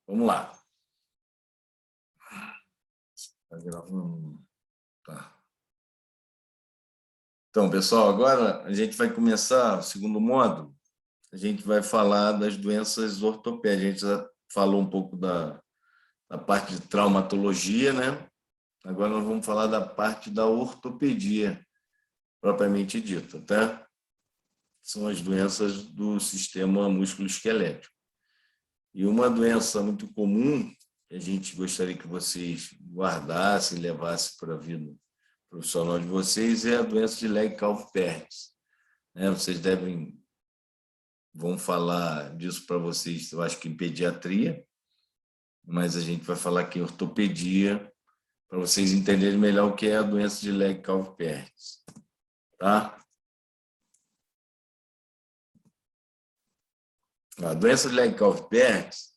Vamos lá. Tá gravando? Tá. Então, pessoal, agora a gente vai começar o segundo módulo. A gente vai falar das doenças ortopédicas. A gente já falou um pouco da parte de traumatologia, né? Agora nós vamos falar da parte da ortopedia, propriamente dita, tá? São as doenças do sistema músculo-esquelético. E uma doença muito comum, que a gente gostaria que vocês guardassem, levassem para a vida profissional de vocês, é a doença de Legg-Calvé-Perkins. Vocês vão falar disso para vocês, eu acho que em pediatria, mas a gente vai falar aqui em ortopedia, para vocês entenderem melhor o que é a doença de Legg-Calvé-Perkins. Tá? A doença de Legg-Calvé-Perkins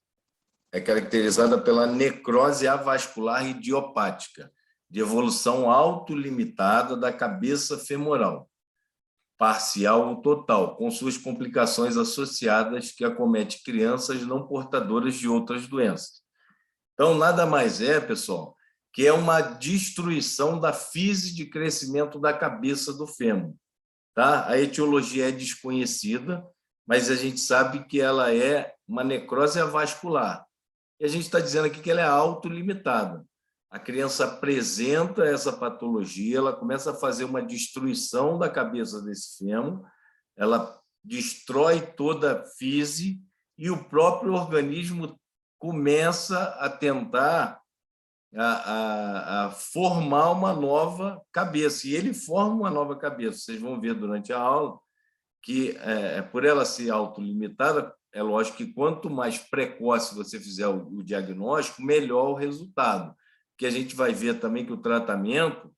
é caracterizada pela necrose avascular idiopática, de evolução autolimitada da cabeça femoral, parcial ou total, com suas complicações associadas que acomete crianças não portadoras de outras doenças. Então, nada mais é, pessoal, que é uma destruição da fise de crescimento da cabeça do fêmur. Tá? A etiologia é desconhecida, mas a gente sabe que ela é uma necrose avascular. E a gente está dizendo aqui que ela é autolimitada. A criança apresenta essa patologia, ela começa a fazer uma destruição da cabeça desse fêmur, ela destrói toda a fise e o próprio organismo começa a tentar a formar uma nova cabeça. E ele forma uma nova cabeça. Vocês vão ver durante a aula que, por ela ser autolimitada, é lógico que quanto mais precoce você fizer o diagnóstico, melhor o resultado. Porque a gente vai ver também que o tratamento,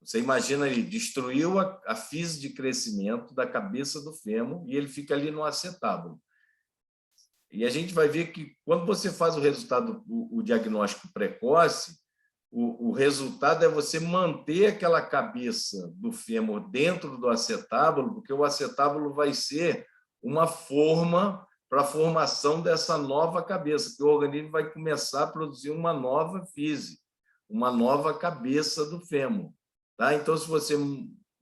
você imagina ali, destruiu a fise de crescimento da cabeça do fêmur e ele fica ali no acetábulo. E a gente vai ver que quando você faz o resultado, o diagnóstico precoce, o resultado é você manter aquela cabeça do fêmur dentro do acetábulo, porque o acetábulo vai ser uma forma para a formação dessa nova cabeça, que o organismo vai começar a produzir uma nova fise, uma nova cabeça do fêmur. Tá? Então, se você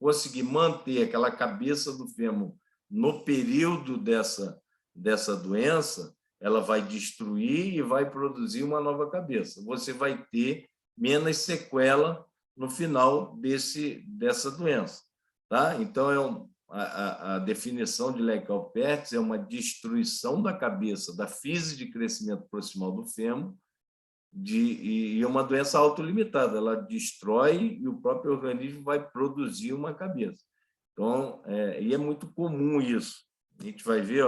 conseguir manter aquela cabeça do fêmur no período dessa doença, ela vai destruir e vai produzir uma nova cabeça. Você vai ter menos sequela no final dessa doença. Tá? Então, a definição de Legg-Calvé-Perkins é uma destruição da cabeça, da fise de crescimento proximal do fêmur, e uma doença autolimitada. Ela destrói e o próprio organismo vai produzir uma cabeça. Então, e é muito comum isso. A gente vai ver,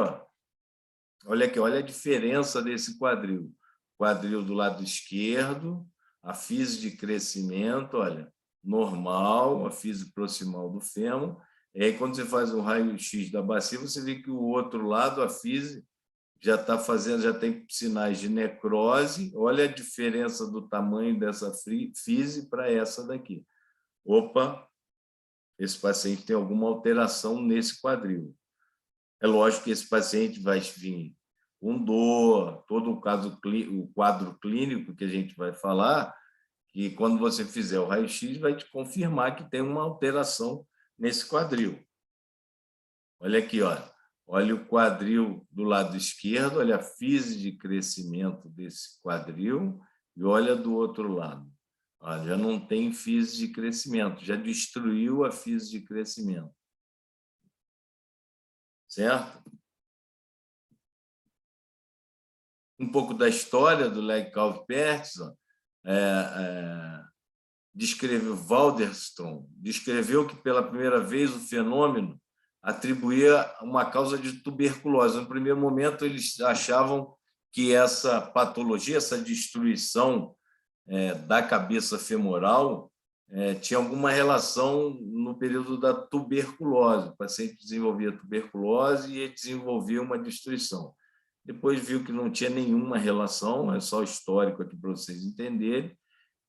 olha aqui, olha a diferença desse quadril. Quadril do lado esquerdo, a fise de crescimento, olha, normal, a fise proximal do fêmur. E aí, quando você faz um raio-x da bacia, você vê que o outro lado, a fise, já está fazendo, já tem sinais de necrose. Olha a diferença do tamanho dessa fise para essa daqui. Opa, esse paciente tem alguma alteração nesse quadril. É lógico que esse paciente vai vir com dor, todo o quadro clínico que a gente vai falar, que quando você fizer o raio-x vai te confirmar que tem uma alteração nesse quadril. Olha aqui, olha o quadril do lado esquerdo, olha a fise de crescimento desse quadril e olha do outro lado. Já não tem fise de crescimento, já destruiu a fise de crescimento. Certo? Um pouco da história do Legg-Calvé-Perkins, descreveu Waldenstrom, descreveu que pela primeira vez o fenômeno atribuía uma causa de tuberculose. No primeiro momento, eles achavam que essa patologia, essa destruição da cabeça femoral, tinha alguma relação no período da tuberculose. O paciente desenvolvia tuberculose e desenvolvia uma destruição. Depois viu que não tinha nenhuma relação, é só histórico aqui para vocês entenderem,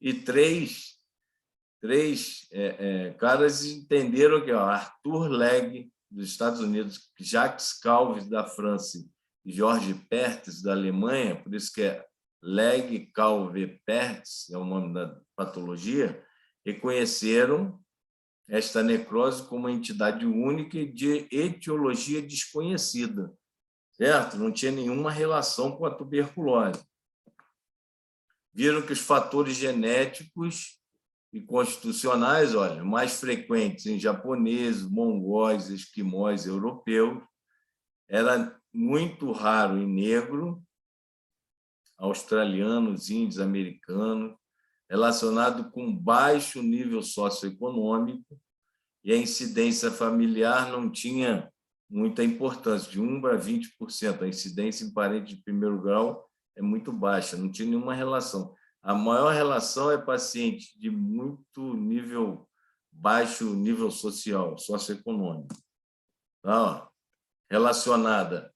e três caras entenderam que Arthur Legg, dos Estados Unidos, Jacques Calvé, da França, e Georges Perthes, da Alemanha, por isso que é Legg-Calvé-Pertz, é o nome da patologia, reconheceram esta necrose como uma entidade única e de etiologia desconhecida, certo? Não tinha nenhuma relação com a tuberculose. Viram que os fatores genéticos e constitucionais, olha, mais frequentes em japoneses, mongóis, esquimós, europeus, era muito raro em negro, australianos, índios, americanos, relacionado com baixo nível socioeconômico, e a incidência familiar não tinha muita importância, de 1 para 20%. A incidência em parente de primeiro grau é muito baixa, não tinha nenhuma relação. A maior relação é paciente de muito nível, baixo nível social, socioeconômico. Então, relacionada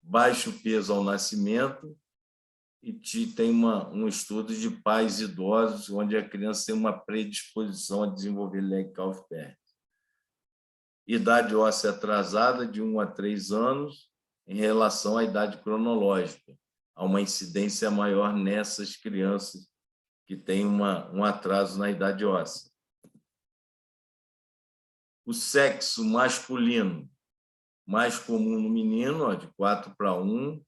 baixo peso ao nascimento, e tem um estudo de pais idosos, onde a criança tem uma predisposição a desenvolver Legg-Calvé-Pertz. Idade óssea atrasada, de 1 a 3 anos, em relação à idade cronológica. Há uma incidência maior nessas crianças que têm um atraso na idade óssea. O sexo masculino, mais comum no menino, de 4 para 1,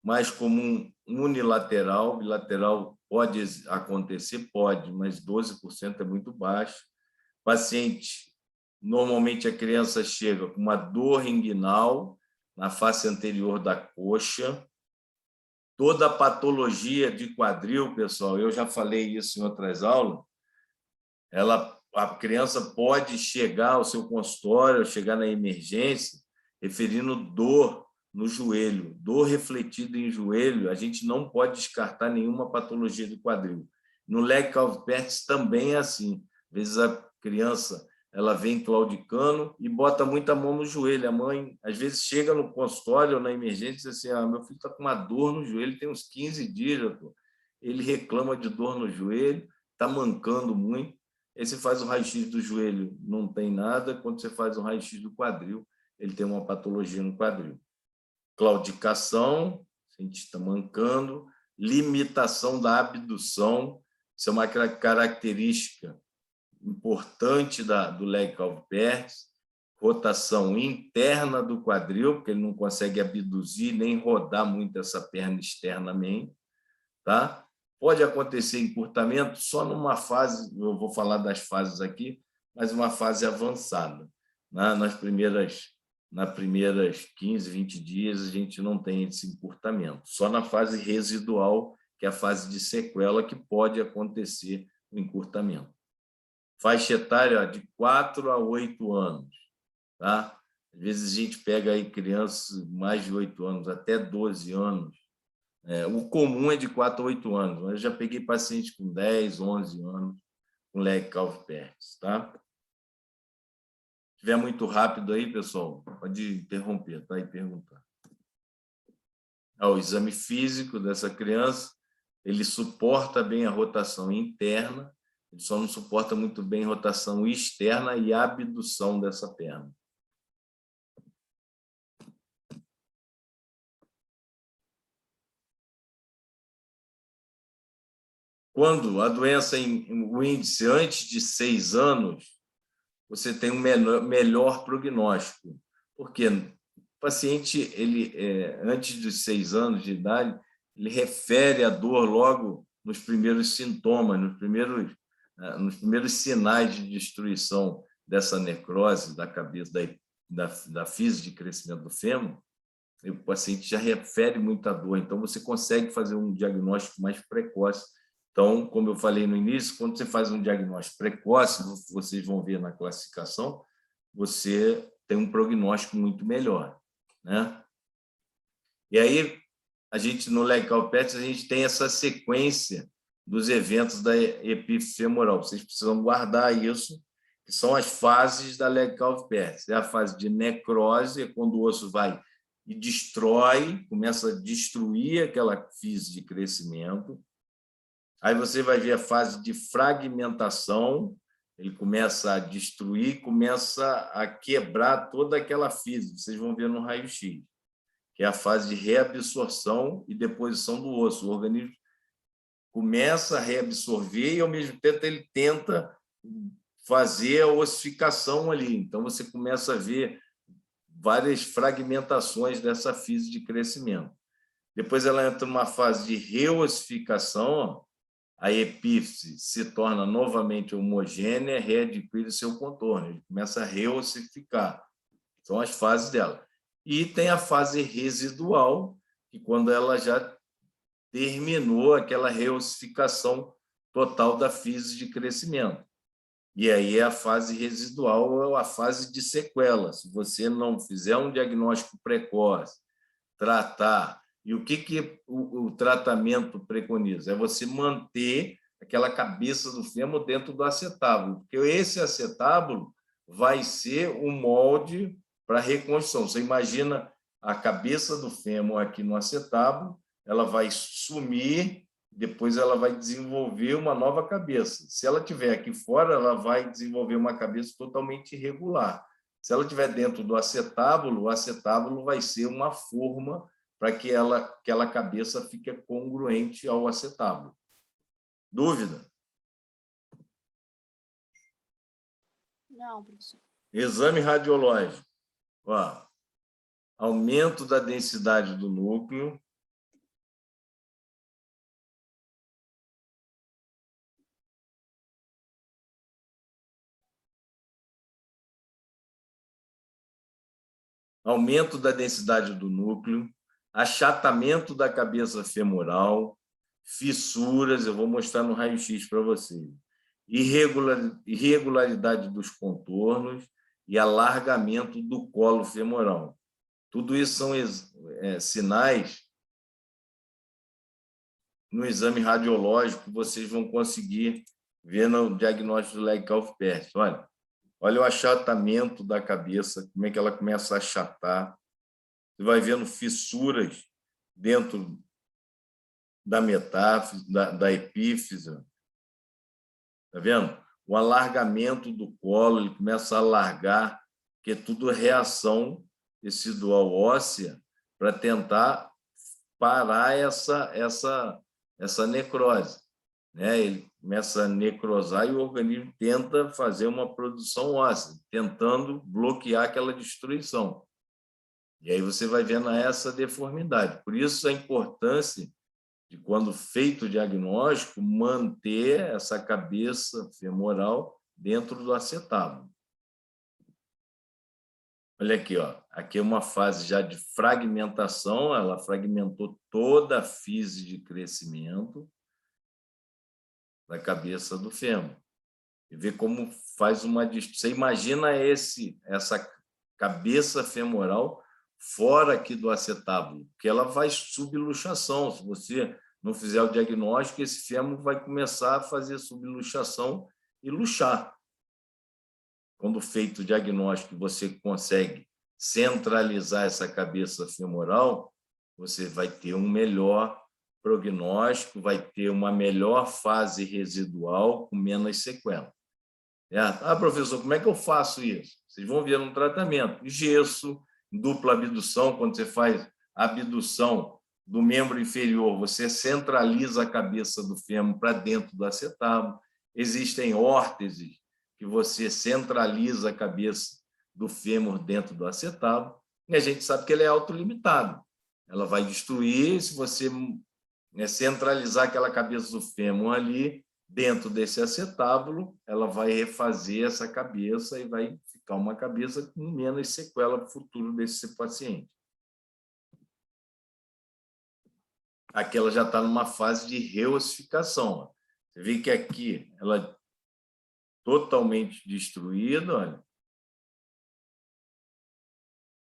mais comum unilateral, bilateral pode acontecer, pode, mas 12% é muito baixo. Paciente, normalmente a criança chega com uma dor inguinal na face anterior da coxa. Toda a patologia de quadril, pessoal, eu já falei isso em outras aulas, a criança pode chegar ao seu consultório, chegar na emergência, referindo dor no joelho, dor refletida em joelho. A gente não pode descartar nenhuma patologia de quadril. No Legg-Calvé-Pertz também é assim. Às vezes a criança vem claudicando e bota muita mão no joelho. A mãe, às vezes, chega no consultório ou na emergência e diz assim: meu filho está com uma dor no joelho, tem uns 15 dias, doutor. Ele reclama de dor no joelho, está mancando muito. Aí você faz o raio-x do joelho, não tem nada. Quando você faz o raio-x do quadril, ele tem uma patologia no quadril. Claudicação, a gente está mancando. Limitação da abdução, isso é uma característica importante do Legg-Calvé-Pertz. Rotação interna do quadril, porque ele não consegue abduzir nem rodar muito essa perna externamente. Tá? Pode acontecer encurtamento só numa fase, eu vou falar das fases aqui, mas uma fase avançada. Nas primeiras 15, 20 dias, a gente não tem esse encurtamento. Só na fase residual, que é a fase de sequela, que pode acontecer o encurtamento. Faixa etária de 4 a 8 anos. Tá? Às vezes a gente pega aí crianças mais de 8 anos, até 12 anos. O comum é de 4 a 8 anos, mas eu já peguei pacientes com 10, 11 anos com Legg-Calvé-Pertz. Tá? Se estiver muito rápido aí, pessoal, pode interromper, tá? E perguntar. O exame físico dessa criança, ele suporta bem a rotação interna, ele só não suporta muito bem a rotação externa e a abdução dessa perna. Quando a doença o índice antes de 6 anos, você tem um melhor prognóstico. Porque o paciente, antes dos 6 anos de idade, ele refere a dor logo nos primeiros sintomas, nos primeiros sinais de destruição dessa necrose da cabeça, da fise de crescimento do fêmur. O paciente já refere muita dor, então você consegue fazer um diagnóstico mais precoce. Então, como eu falei no início, quando você faz um diagnóstico precoce, vocês vão ver na classificação, você tem um prognóstico muito melhor, né? E aí, no Legg-Calvé-Pertz, a gente tem essa sequência dos eventos da epífise femoral. Vocês precisam guardar isso, que são as fases da Legg-Calvé-Pertz. É a fase de necrose, é quando o osso vai e destrói, começa a destruir aquela fise de crescimento. Aí você vai ver a fase de fragmentação, ele começa a destruir, começa a quebrar toda aquela fise, vocês vão ver no raio-x. que é a fase de reabsorção e deposição do osso. O organismo começa a reabsorver e, ao mesmo tempo, ele tenta fazer a ossificação ali. Então, você começa a ver várias fragmentações dessa fise de crescimento. Depois ela entra numa fase de reossificação, a epífise se torna novamente homogênea, readquire seu contorno, ele começa a reossificar. São as fases dela. E tem a fase residual, que quando ela já terminou aquela reossificação total da fise de crescimento. E aí a fase residual é a fase de sequela. Se você não fizer um diagnóstico precoce, tratar. E o que o tratamento preconiza? É você manter aquela cabeça do fêmur dentro do acetábulo, porque esse acetábulo vai ser o molde para a reconstrução. Você imagina a cabeça do fêmur aqui no acetábulo, ela vai sumir, depois ela vai desenvolver uma nova cabeça. Se ela estiver aqui fora, ela vai desenvolver uma cabeça totalmente irregular. Se ela estiver dentro do acetábulo, o acetábulo vai ser uma forma para que aquela cabeça fique congruente ao acetábulo. Dúvida? Não, professor. Exame radiológico. Ó, aumento da densidade do núcleo. Aumento da densidade do núcleo, achatamento da cabeça femoral, fissuras, eu vou mostrar no raio-x para vocês, irregularidade dos contornos e alargamento do colo femoral. Tudo isso são sinais no exame radiológico que vocês vão conseguir ver no diagnóstico do Legg-Calvé-Perry. Olha o achatamento da cabeça, como é que ela começa a achatar. Você vai vendo fissuras dentro da metáfise, da epífise. Está vendo? O alargamento do colo, ele começa a alargar, que é tudo reação tecidual óssea para tentar parar essa necrose. Né? Ele começa a necrosar e o organismo tenta fazer uma produção óssea, tentando bloquear aquela destruição. E aí você vai vendo essa deformidade. Por isso a importância de, quando feito o diagnóstico, manter essa cabeça femoral dentro do acetábulo. Olha aqui, ó. Aqui é uma fase já de fragmentação, ela fragmentou toda a fise de crescimento da cabeça do fêmur. E vê como faz uma... Você imagina essa cabeça femoral fora aqui do acetábulo, porque ela vai subluxação. Se você não fizer o diagnóstico, esse fêmur vai começar a fazer subluxação e luxar. Quando feito o diagnóstico, você consegue centralizar essa cabeça femoral, você vai ter um melhor prognóstico, vai ter uma melhor fase residual com menos sequela. Ah, professor, como é que eu faço isso? Vocês vão ver no tratamento. Gesso, dupla abdução, quando você faz a abdução do membro inferior, você centraliza a cabeça do fêmur para dentro do acetábulo. Existem órteses, que você centraliza a cabeça do fêmur dentro do acetábulo, e a gente sabe que ele é autolimitado. Ela vai destruir, se você centralizar aquela cabeça do fêmur ali, dentro desse acetábulo, ela vai refazer essa cabeça e vai ficar uma cabeça com menos sequela para o futuro desse paciente. Aqui ela já está numa fase de reossificação. Você vê que aqui ela é totalmente destruída, olha.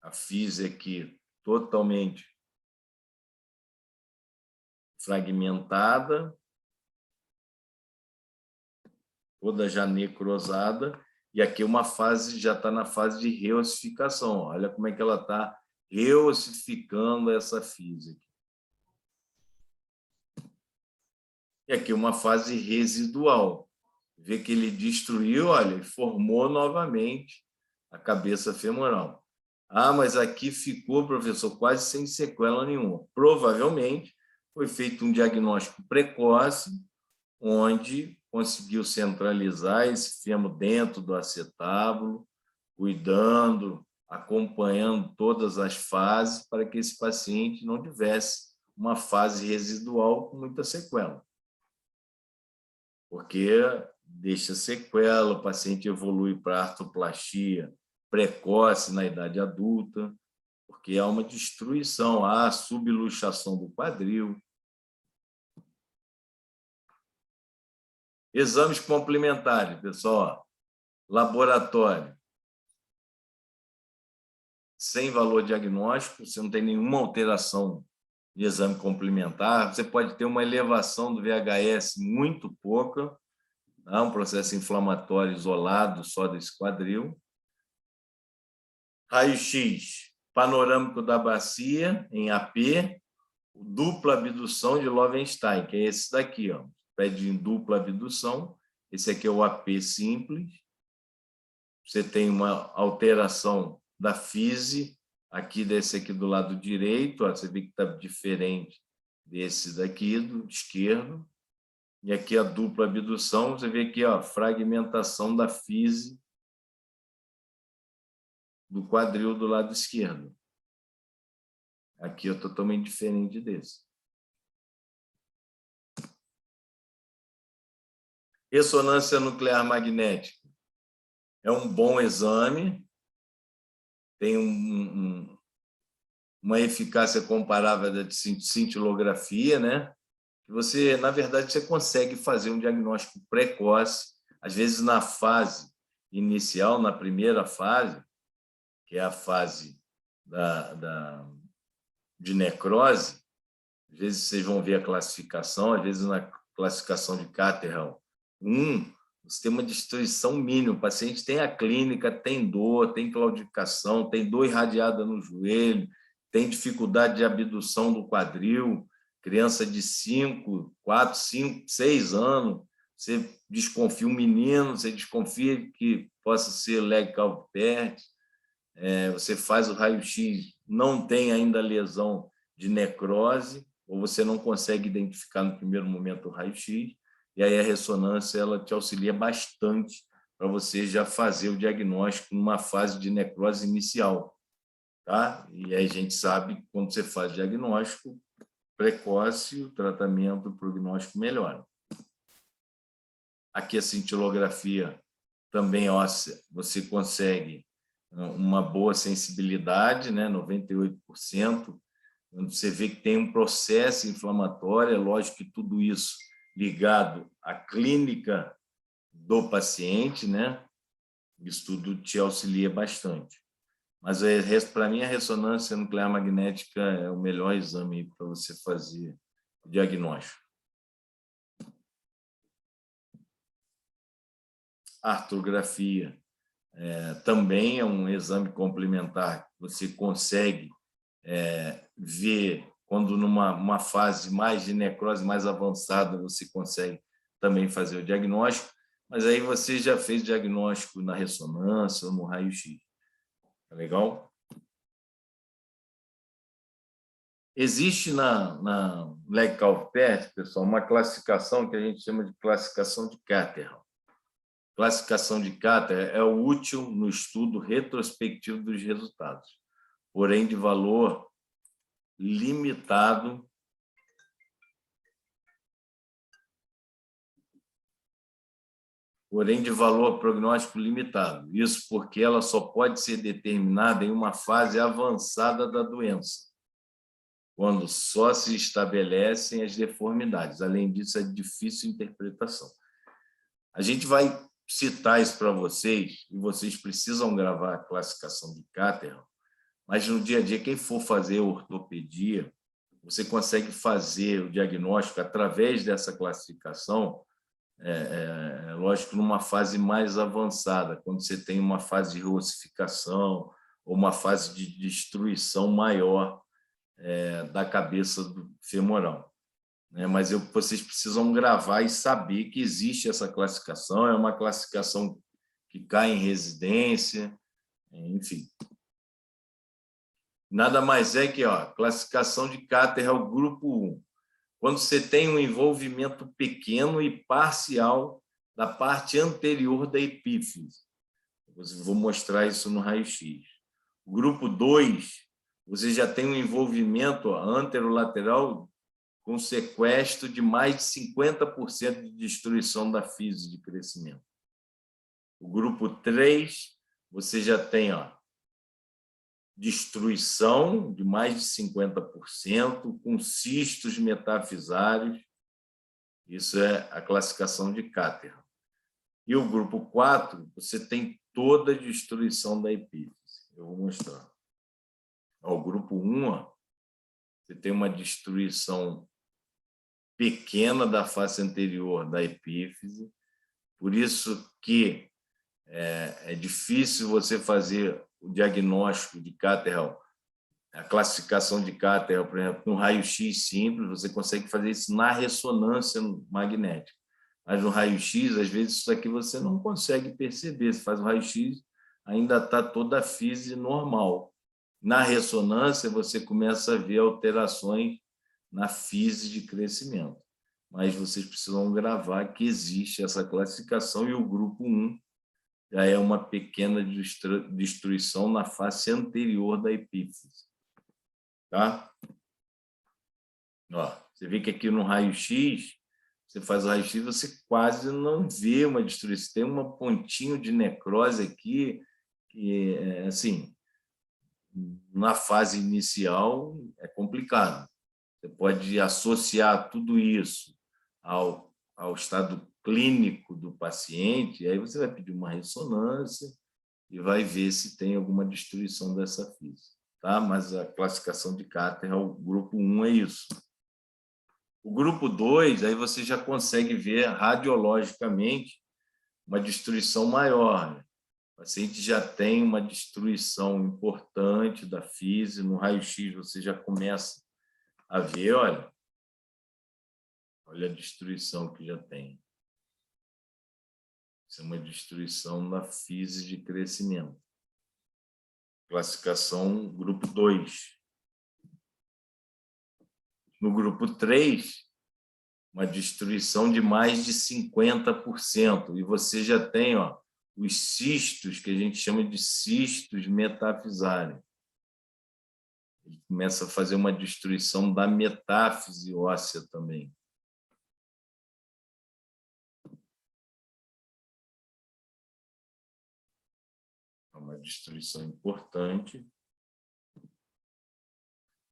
A fise aqui totalmente fragmentada, toda já necrosada, e aqui uma fase, já está na fase de reossificação. Olha como é que ela está reossificando essa fise. E aqui uma fase residual. Vê que ele destruiu, olha, e formou novamente a cabeça femoral. Ah, mas aqui ficou, professor, quase sem sequela nenhuma. Provavelmente foi feito um diagnóstico precoce, onde conseguiu centralizar esse fêmur dentro do acetábulo, cuidando, acompanhando todas as fases para que esse paciente não tivesse uma fase residual com muita sequela. Porque deixa sequela, o paciente evolui para artroplastia precoce na idade adulta, porque há uma destruição, há subluxação do quadril. Exames complementares, pessoal. Laboratório. Sem valor diagnóstico, você não tem nenhuma alteração de exame complementar. Você pode ter uma elevação do VHS muito pouca, tá? Um processo inflamatório isolado só desse quadril. Raio-X panorâmico da bacia em AP, dupla abdução de Loewenstein, que é esse daqui, ó. Pede em dupla abdução. Esse aqui é o AP simples. Você tem uma alteração da fise, aqui desse aqui do lado direito, ó, você vê que está diferente desse daqui, do esquerdo. E aqui a dupla abdução, você vê aqui, ó, fragmentação da fise do quadril do lado esquerdo. Aqui é totalmente diferente desse. Ressonância nuclear magnética. É um bom exame, tem uma eficácia comparável da de cintilografia, né? Você, na verdade, você consegue fazer um diagnóstico precoce, às vezes na fase inicial, na primeira fase, que é a fase de necrose. Às vezes vocês vão ver a classificação, às vezes na classificação de Caterhall 1, você tem uma destruição mínima. O paciente tem a clínica, tem dor, tem claudicação, tem dor irradiada no joelho, tem dificuldade de abdução do quadril, criança de 4, 5, 6 anos, você desconfia um menino, você desconfia que possa ser leg calve pert, você faz o raio-x, não tem ainda lesão de necrose, ou você não consegue identificar no primeiro momento o raio-x, e aí a ressonância ela te auxilia bastante para você já fazer o diagnóstico numa fase de necrose inicial. Tá? E aí a gente sabe que quando você faz diagnóstico precoce, o tratamento, o prognóstico melhora. Aqui a cintilografia também óssea, você consegue uma boa sensibilidade, né? 98%. Você vê que tem um processo inflamatório, é lógico que tudo isso ligado à clínica do paciente, né? Isso tudo te auxilia bastante. Mas, para mim, a ressonância nuclear magnética é o melhor exame para você fazer o diagnóstico. Artrografia também é um exame complementar. Você consegue ver quando numa fase mais de necrose mais avançada você consegue também fazer o diagnóstico, mas aí você já fez diagnóstico na ressonância ou no raio-x. Tá legal? Existe na leg calve pert, pessoal, uma classificação que a gente chama de classificação de Caterhall. Classificação de Caterhall é útil no estudo retrospectivo dos resultados, porém de valor limitado prognóstico limitado. Isso porque ela só pode ser determinada em uma fase avançada da doença, quando só se estabelecem as deformidades. Além disso, é de difícil interpretação. A gente vai citar isso para vocês, e vocês precisam gravar a classificação de Caterhall, mas no dia a dia, quem for fazer ortopedia, você consegue fazer o diagnóstico através dessa classificação, lógico, numa fase mais avançada, quando você tem uma fase de ossificação ou uma fase de destruição maior da cabeça femoral. Mas vocês precisam gravar e saber que existe essa classificação, é uma classificação que cai em residência, enfim. nada mais é que classificação de Cater é o grupo 1. Quando você tem um envolvimento pequeno e parcial da parte anterior da epífise. Vou mostrar isso no raio-x. O grupo 2, você já tem um envolvimento anterolateral com sequestro de mais de 50% de destruição da fise de crescimento. O grupo 3, você já tem destruição de mais de 50%, com cistos metafisários. Isso é a classificação de Cater. E o grupo 4, você tem toda a destruição da epífise. Eu vou mostrar. O grupo 1, você tem uma destruição pequena da face anterior da epífise, por isso que é difícil você fazer o diagnóstico de Cater, a classificação de Cater, por exemplo, no raio-x simples, você consegue fazer isso na ressonância magnética. Mas no raio-x, às vezes, isso aqui você não consegue perceber. Você faz o raio-x, ainda está toda a fise normal. Na ressonância, você começa a ver alterações na fise de crescimento. Mas vocês precisam gravar que existe essa classificação e o grupo 1 já é uma pequena destruição na face anterior da epífise. Tá? Você vê que aqui no raio-x, você faz o raio-x, você quase não vê uma destruição. Tem um pontinho de necrose aqui, que, assim, na fase inicial é complicado. Você pode associar tudo isso ao estado clínico do paciente, e aí você vai pedir uma ressonância e vai ver se tem alguma destruição dessa fise. Tá? Mas a classificação de Cater, o grupo 1 é isso. O grupo 2, aí você já consegue ver radiologicamente uma destruição maior. Né? O paciente já tem uma destruição importante da fise, no raio-x você já começa a ver, olha a destruição que já tem. Isso é uma destruição da fise de crescimento. Classificação grupo 2. No grupo 3, uma destruição de mais de 50%. E você já tem os cistos, que a gente chama de cistos metafisários. Ele começa a fazer uma destruição da metáfise óssea também. É uma destruição importante.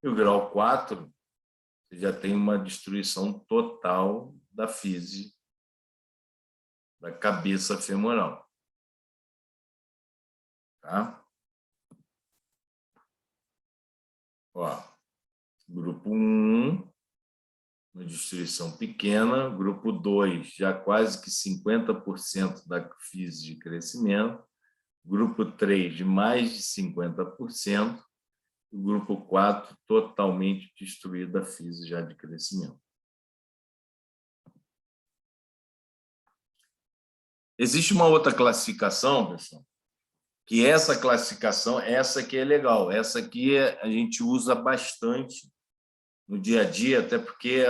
E o grau 4, você já tem uma destruição total da fise da cabeça femoral. Tá? Grupo 1, uma destruição pequena. Grupo 2, já quase que 50% da fise de crescimento. Grupo 3, de mais de 50%. O grupo 4, totalmente destruída a fise já de crescimento. Existe uma outra classificação, pessoal, que essa classificação, essa aqui é legal, essa aqui a gente usa bastante no dia a dia, até porque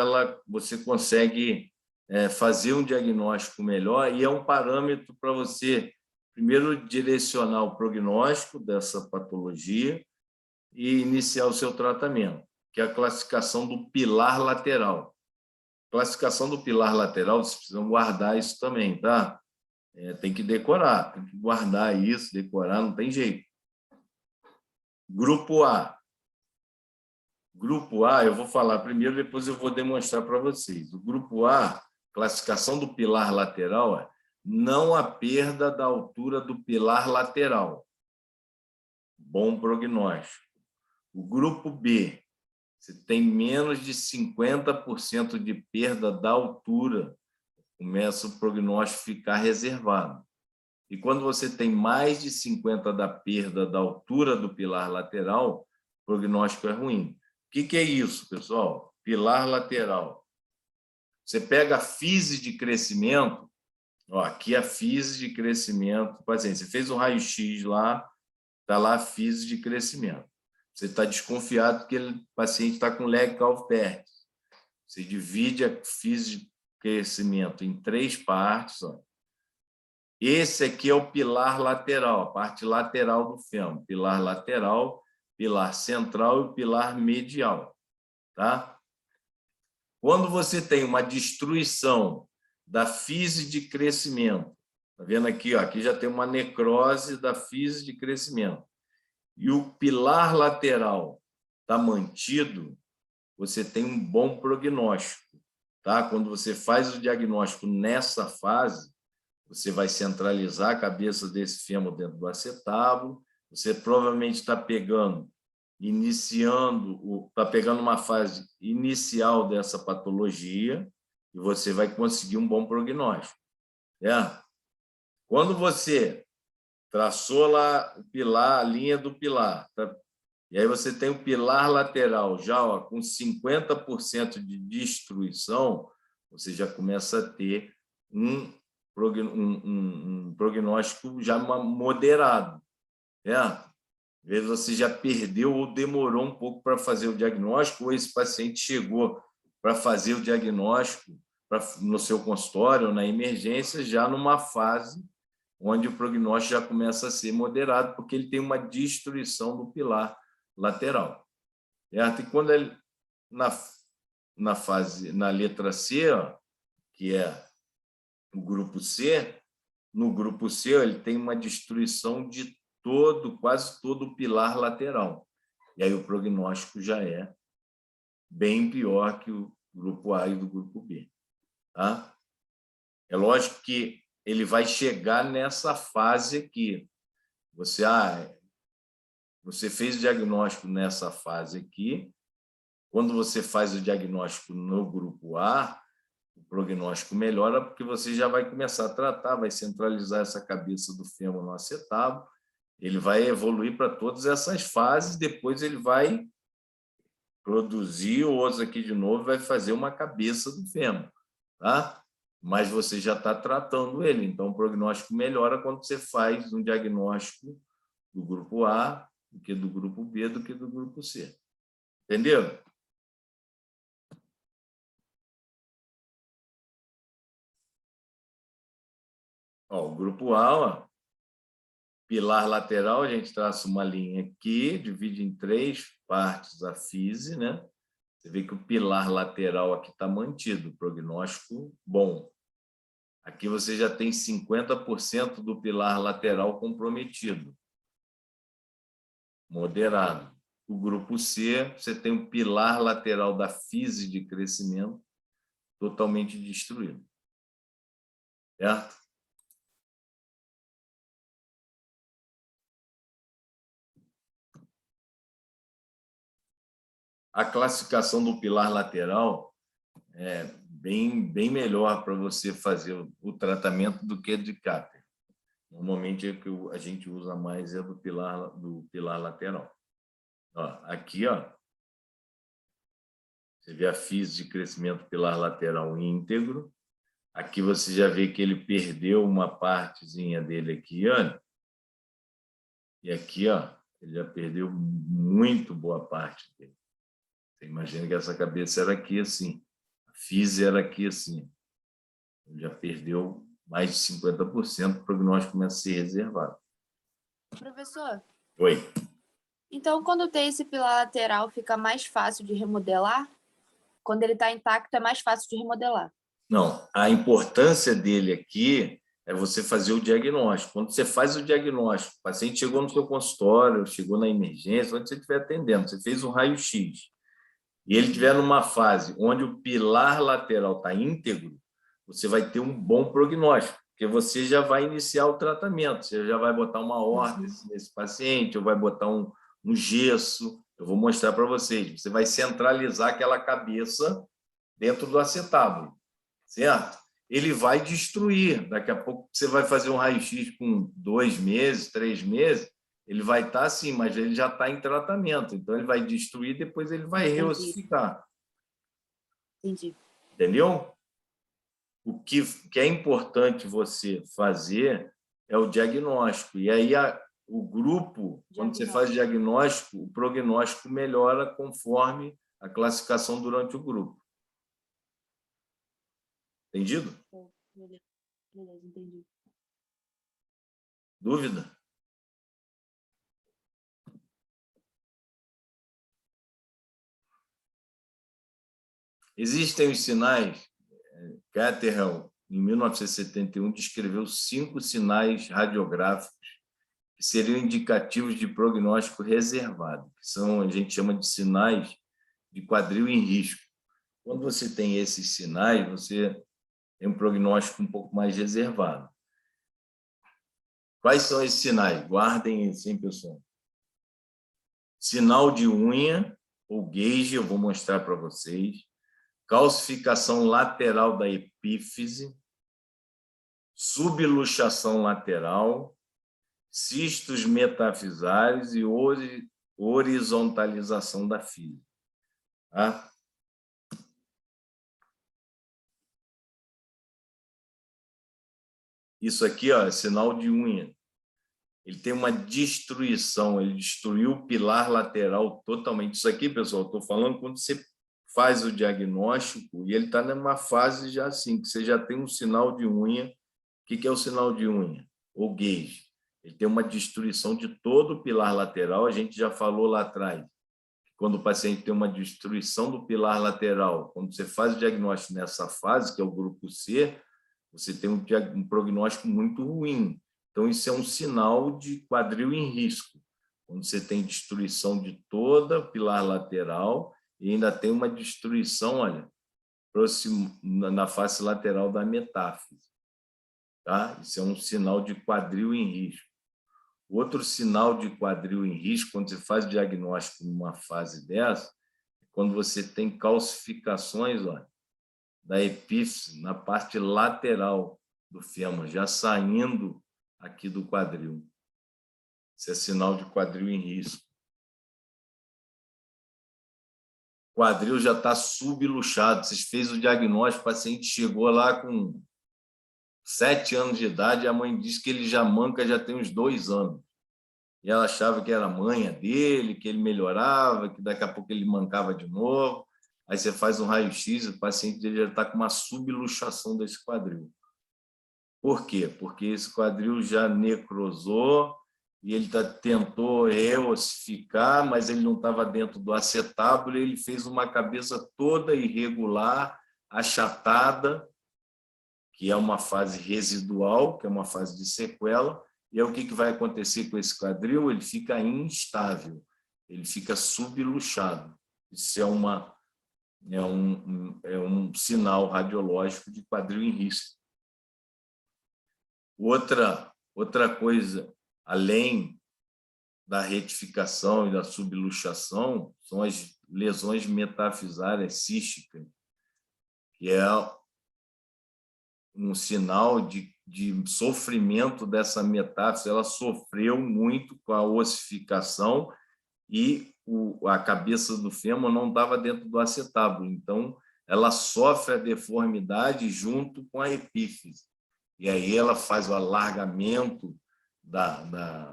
você consegue fazer um diagnóstico melhor e é um parâmetro para você, primeiro, direcionar o prognóstico dessa patologia e iniciar o seu tratamento, que é a classificação do pilar lateral. Classificação do pilar lateral, vocês precisam guardar isso também, tá? Tem que decorar, tem que guardar isso, decorar, não tem jeito. Grupo A. Grupo A, eu vou falar primeiro, depois eu vou demonstrar para vocês. O grupo A, classificação do pilar lateral, não a perda da altura do pilar lateral. Bom prognóstico. O grupo B, você tem menos de 50% de perda da altura, começa o prognóstico a ficar reservado. E quando você tem mais de 50% da perda da altura do pilar lateral, o prognóstico é ruim. O que é isso, pessoal? Pilar lateral. Você pega a fise de crescimento, aqui a fise de crescimento, paciente, você fez um raio-x lá, está lá a fise de crescimento. você está desconfiado que o paciente está com leg calf-perk. Você divide a física de crescimento em 3 partes. Ó. Esse aqui é o pilar lateral, a parte lateral do fêmur. Pilar lateral, pilar central e o pilar medial. Tá? Quando você tem uma destruição da física de crescimento, está vendo aqui? Ó, aqui já tem uma necrose da física de crescimento. E o pilar lateral está mantido, você tem um bom prognóstico. Tá? Quando você faz o diagnóstico nessa fase, você vai centralizar a cabeça desse fêmur dentro do acetábulo, você provavelmente está pegando uma fase inicial dessa patologia e você vai conseguir um bom prognóstico. Quando você traçou lá o pilar, a linha do pilar, tá? E aí você tem o pilar lateral já ó, com 50% de destruição, você já começa a ter um prognóstico já moderado. Às vezes você já perdeu ou demorou um pouco para fazer o diagnóstico, ou esse paciente chegou para fazer o diagnóstico no seu consultório ou na emergência, já numa fase onde o prognóstico já começa a ser moderado, porque ele tem uma destruição do pilar lateral. Certo? E quando ele, na letra C, ó, que é o grupo C, no grupo C ele tem uma destruição de quase todo o pilar lateral. E aí o prognóstico já é bem pior que o grupo A e do grupo B. Tá? É lógico que ele vai chegar nessa fase aqui. Você fez o diagnóstico nessa fase aqui. Quando você faz o diagnóstico no grupo A, o prognóstico melhora porque você já vai começar a tratar, vai centralizar essa cabeça do fêmur no acetábulo, ele vai evoluir para todas essas fases, depois ele vai produzir o osso aqui de novo, vai fazer uma cabeça do fêmur, tá? Mas você já está tratando ele, então o prognóstico melhora quando você faz um diagnóstico do grupo A, do que do grupo B, do que do grupo C. Entendeu? Ó, o grupo A, ó, pilar lateral, a gente traça uma linha aqui, divide em 3 partes a fise, né? Você vê que o pilar lateral aqui está mantido, prognóstico bom. Aqui você já tem 50% do pilar lateral comprometido, moderado. O grupo C, você tem o pilar lateral da fise de crescimento totalmente destruído. Certo? A classificação do pilar lateral é bem melhor para você fazer o tratamento do que de cáter. Normalmente é que a gente usa mais do pilar lateral. Ó, aqui, ó, você vê a fise de crescimento pilar lateral íntegro. Aqui você já vê que ele perdeu uma partezinha dele aqui, ó. E aqui, ó, ele já perdeu muito boa parte dele. Você imagina que essa cabeça era aqui assim, a fise era aqui assim. Ele já perdeu mais de 50%, o prognóstico começa a ser reservado. Professor? Oi. Então, quando tem esse pilar lateral, fica mais fácil de remodelar? Quando ele está intacto, é mais fácil de remodelar? Não, a importância dele aqui é você fazer o diagnóstico. Quando você faz o diagnóstico, o paciente chegou no seu consultório, chegou na emergência, onde você estiver atendendo, você fez um raio-x, e ele estiver numa fase onde o pilar lateral está íntegro, você vai ter um bom prognóstico, porque você já vai iniciar o tratamento, você já vai botar uma órtese nesse paciente, ou vai botar um gesso, eu vou mostrar para vocês, você vai centralizar aquela cabeça dentro do acetábulo, certo? Ele vai destruir, daqui a pouco você vai fazer um raio-x com 2 meses, 3 meses, ele vai estar assim, mas ele já está em tratamento, então ele vai destruir, depois ele vai reossificar. Entendi. Entendeu? O que é importante você fazer é o diagnóstico. E aí o grupo, quando você faz diagnóstico, o prognóstico melhora conforme a classificação durante o grupo. Entendido? Beleza, entendi. Dúvida? Existem os sinais. Catterall, em 1971, descreveu 5 sinais radiográficos que seriam indicativos de prognóstico reservado, que são, a gente chama de sinais de quadril em risco. Quando você tem esses sinais, você tem um prognóstico um pouco mais reservado. Quais são esses sinais? Guardem isso, hein, pessoal? Sinal de unha, ou gauge, eu vou mostrar para vocês. Calcificação lateral da epífise, subluxação lateral, cistos metafisários e horizontalização da fise. Tá? Isso aqui, ó, é sinal de unha. Ele tem uma destruição, ele destruiu o pilar lateral totalmente. Isso aqui, pessoal, estou falando quando você faz o diagnóstico e ele está numa fase já assim, que você já tem um sinal de unha. O que é o sinal de unha? Ou gauge. Ele tem uma destruição de todo o pilar lateral. A gente já falou lá atrás. Quando o paciente tem uma destruição do pilar lateral, quando você faz o diagnóstico nessa fase, que é o grupo C, você tem um prognóstico muito ruim. Então, isso é um sinal de quadril em risco. Quando você tem destruição de toda o pilar lateral e ainda tem uma destruição, olha, na face lateral da metáfise. Tá? Isso é um sinal de quadril em risco. Outro sinal de quadril em risco, quando você faz diagnóstico numa fase dessa, é quando você tem calcificações, olha, da epífise na parte lateral do fêmur, já saindo aqui do quadril. Isso é sinal de quadril em risco. O quadril já está subluxado. Vocês fez o diagnóstico, o paciente chegou lá com 7 anos de idade, a mãe disse que ele já manca, já tem uns 2 anos. E ela achava que era a manha dele, que ele melhorava, que daqui a pouco ele mancava de novo. Aí você faz um raio-x, o paciente dele já está com uma subluxação desse quadril. Por quê? Porque esse quadril já necrosou e ele tentou reossificar, mas ele não estava dentro do acetábulo, ele fez uma cabeça toda irregular, achatada, que é uma fase residual, que é uma fase de sequela. E aí, o que vai acontecer com esse quadril? Ele fica instável, ele fica subluxado. Isso é um sinal radiológico de quadril em risco. Outra coisa, além da retificação e da subluxação, são as lesões metafisárias císticas, que é um sinal de sofrimento dessa metáfise. Ela sofreu muito com a ossificação e a cabeça do fêmur não estava dentro do acetábulo. Então, ela sofre a deformidade junto com a epífise. E aí ela faz o alargamento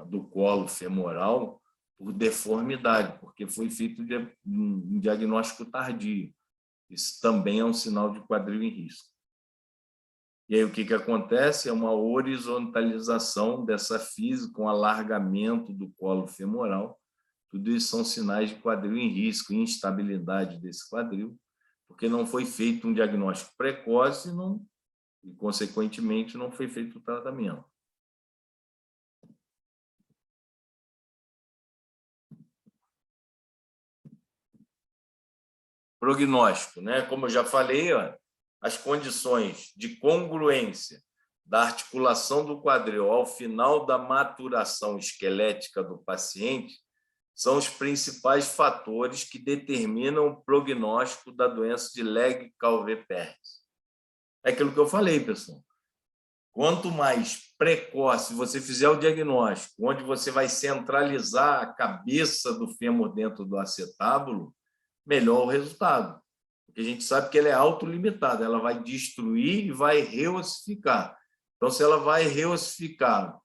do colo femoral por deformidade, porque foi feito um diagnóstico tardio. Isso também é um sinal de quadril em risco. E aí o que acontece? É uma horizontalização dessa fise com alargamento do colo femoral. Tudo isso são sinais de quadril em risco, instabilidade desse quadril, porque não foi feito um diagnóstico precoce e, consequentemente, não foi feito o tratamento. Prognóstico, né? Como eu já falei, ó, as condições de congruência da articulação do quadril ao final da maturação esquelética do paciente são os principais fatores que determinam o prognóstico da doença de Legg-Calvé-Perkins. É aquilo que eu falei, pessoal. Quanto mais precoce você fizer o diagnóstico, onde você vai centralizar a cabeça do fêmur dentro do acetábulo, melhor o resultado. Porque a gente sabe que ela é autolimitada, ela vai destruir e vai reossificar. Então, se ela vai reossificar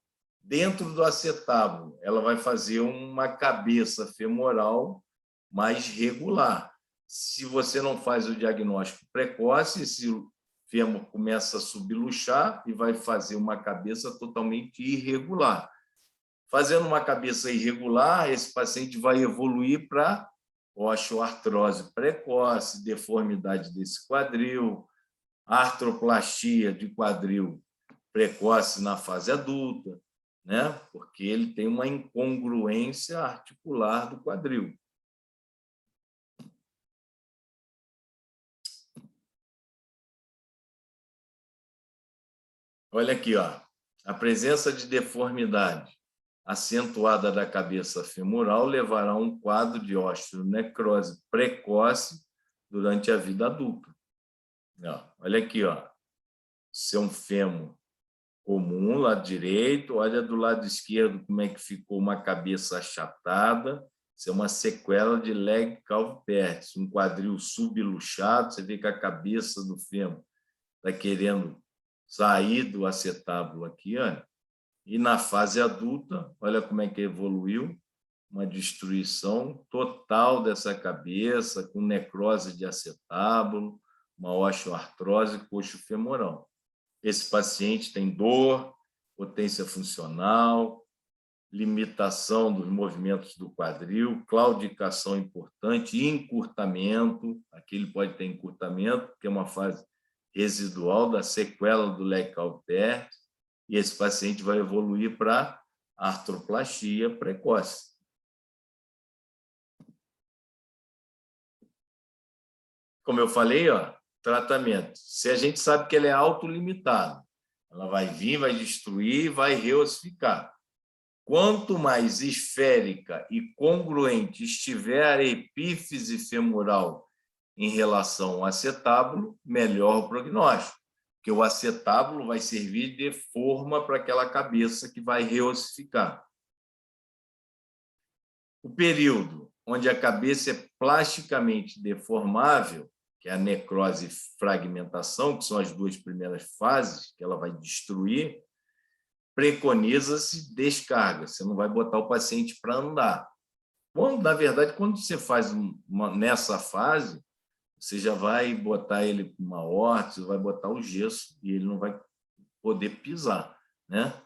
Dentro do acetábulo, ela vai fazer uma cabeça femoral mais regular. Se você não faz o diagnóstico precoce, esse fêmur começa a subluxar e vai fazer uma cabeça totalmente irregular. Fazendo uma cabeça irregular, esse paciente vai evoluir para osteoartrose precoce, deformidade desse quadril, artroplastia de quadril precoce na fase adulta, né? Porque ele tem uma incongruência articular do quadril. Olha aqui, ó, a presença de deformidade acentuada da cabeça femoral levará a um quadro de osteonecrose precoce durante a vida adulta. Olha aqui, ó, isso é um fêmur comum, lado direito, olha do lado esquerdo como é que ficou uma cabeça achatada, isso é uma sequela de leg calve pertis, um quadril subluxado, você vê que a cabeça do fêmur está querendo sair do acetábulo aqui, olha. E na fase adulta, olha como é que evoluiu, uma destruição total dessa cabeça, com necrose de acetábulo, uma osteoartrose coxo-femoral. Esse paciente tem dor, potência funcional, limitação dos movimentos do quadril, claudicação importante, encurtamento. Aqui ele pode ter encurtamento, porque é uma fase residual da sequela do leg calve pertis, e esse paciente vai evoluir para artroplastia precoce. Como eu falei, ó, tratamento. Se a gente sabe que ele é autolimitado, ela vai vir, vai destruir, vai reossificar. Quanto mais esférica e congruente estiver a epífise femoral em relação ao acetábulo, melhor o prognóstico, porque o acetábulo vai servir de forma para aquela cabeça que vai reossificar. O período onde a cabeça é plasticamente deformável, que é a necrose e fragmentação, que são as duas primeiras fases que ela vai destruir, preconiza-se descarga. Você não vai botar o paciente para andar. Bom, na verdade, quando você faz nessa fase, você já vai botar ele com uma órtese, vai botar o gesso e ele não vai poder pisar, né?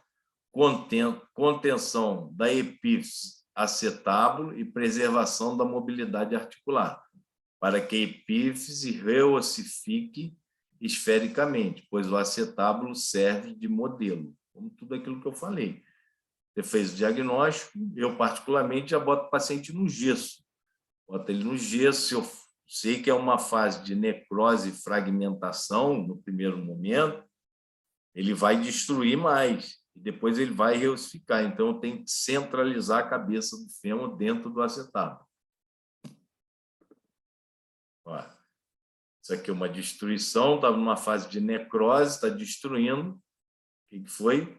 Contenção da epífise acetábulo e preservação da mobilidade articular, para que a epífise reossifique esfericamente, pois o acetábulo serve de modelo, como tudo aquilo que eu falei. Você fez o diagnóstico, eu particularmente já boto o paciente no gesso. Boto ele no gesso, se eu sei que é uma fase de necrose e fragmentação no primeiro momento, ele vai destruir mais, e depois ele vai reossificar. Então, eu tenho que centralizar a cabeça do fêmur dentro do acetábulo. Ó, isso aqui é uma destruição, estava numa fase de necrose, está destruindo. O que foi?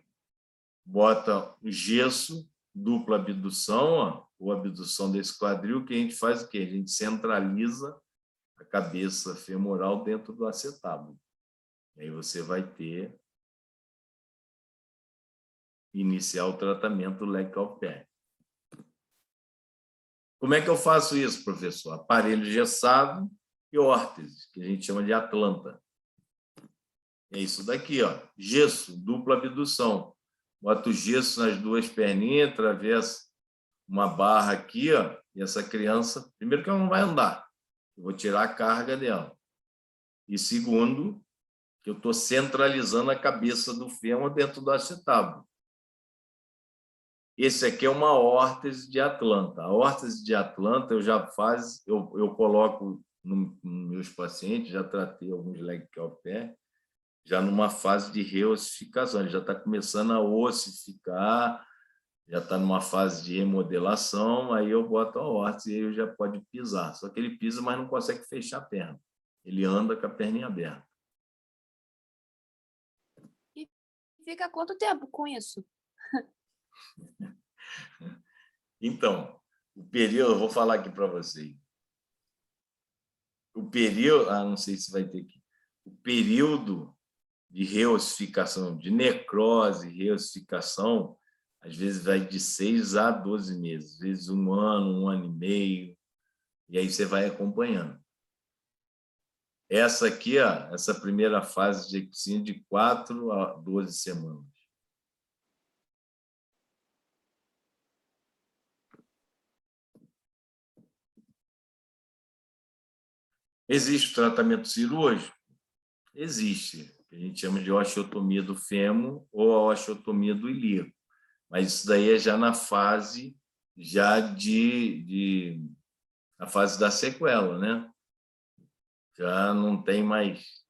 Bota o gesso, dupla abdução, ó, ou abdução desse quadril, que a gente faz o quê? A gente centraliza a cabeça femoral dentro do acetábulo. E aí você vai ter iniciar o tratamento do leg calve pertis. Como é que eu faço isso, professor? Aparelho gessado e órtese, que a gente chama de Atlanta. É isso daqui, ó. Gesso, dupla abdução. Bota o gesso nas duas perninhas, atravessa uma barra aqui, ó, e essa criança, primeiro que ela não vai andar, eu vou tirar a carga dela. E segundo, que eu estou centralizando a cabeça do fêmur dentro do acetábulo. Esse aqui é uma órtese de Atlanta. A órtese de Atlanta eu coloco nos meus pacientes, já tratei alguns leg calve pertis, já numa fase de reossificação, ele já está começando a ossificar, já está numa fase de remodelação, aí eu boto a órtese e ele já pode pisar. Só que ele pisa, mas não consegue fechar a perna. Ele anda com a perninha aberta. E fica quanto tempo com isso? Então, o período, eu vou falar aqui para vocês. O período, não sei se vai ter aqui. O período de reossificação, de necrose, reossificação, Às vezes vai de 6 a 12 meses, às vezes 1 ano e meio, e aí você vai acompanhando. Essa aqui, ó, essa primeira fase de eclossina de 4 a 12 semanas. Existe o tratamento cirúrgico? Existe. A gente chama de osteotomia do fêmur ou a osteotomia do ilíaco. Mas isso daí é já na fase a fase da sequela, né? Já não tem mais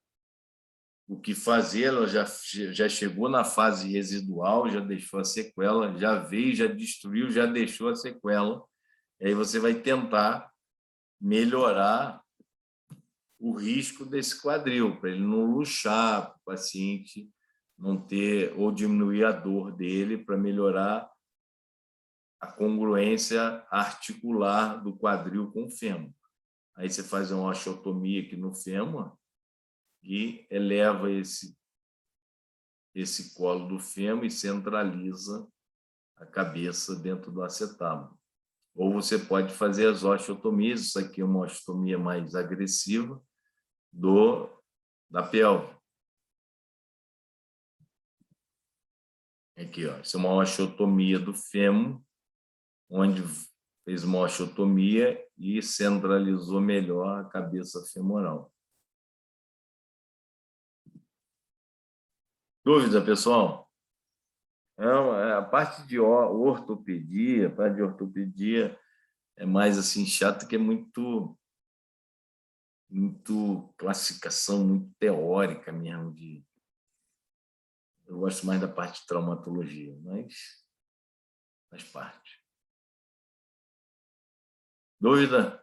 o que fazer, ela já chegou na fase residual, já deixou a sequela, já veio, já destruiu, já deixou a sequela. E aí você vai tentar melhorar o risco desse quadril, para ele não luxar, para o paciente não ter, ou diminuir a dor dele, para melhorar a congruência articular do quadril com o fêmur. Aí você faz uma osteotomia aqui no fêmur e eleva esse colo do fêmur e centraliza a cabeça dentro do acetábulo. Ou você pode fazer as osteotomias, isso aqui é uma osteotomia mais agressiva, da pelve. Aqui, ó, isso é uma osteotomia do fêmur, onde fez uma osteotomia e centralizou melhor a cabeça femoral. Dúvida, pessoal? A parte de ortopedia, é mais assim chata, que é muito classificação, muito teórica mesmo. Eu gosto mais da parte de traumatologia, mas faz parte. Dúvida?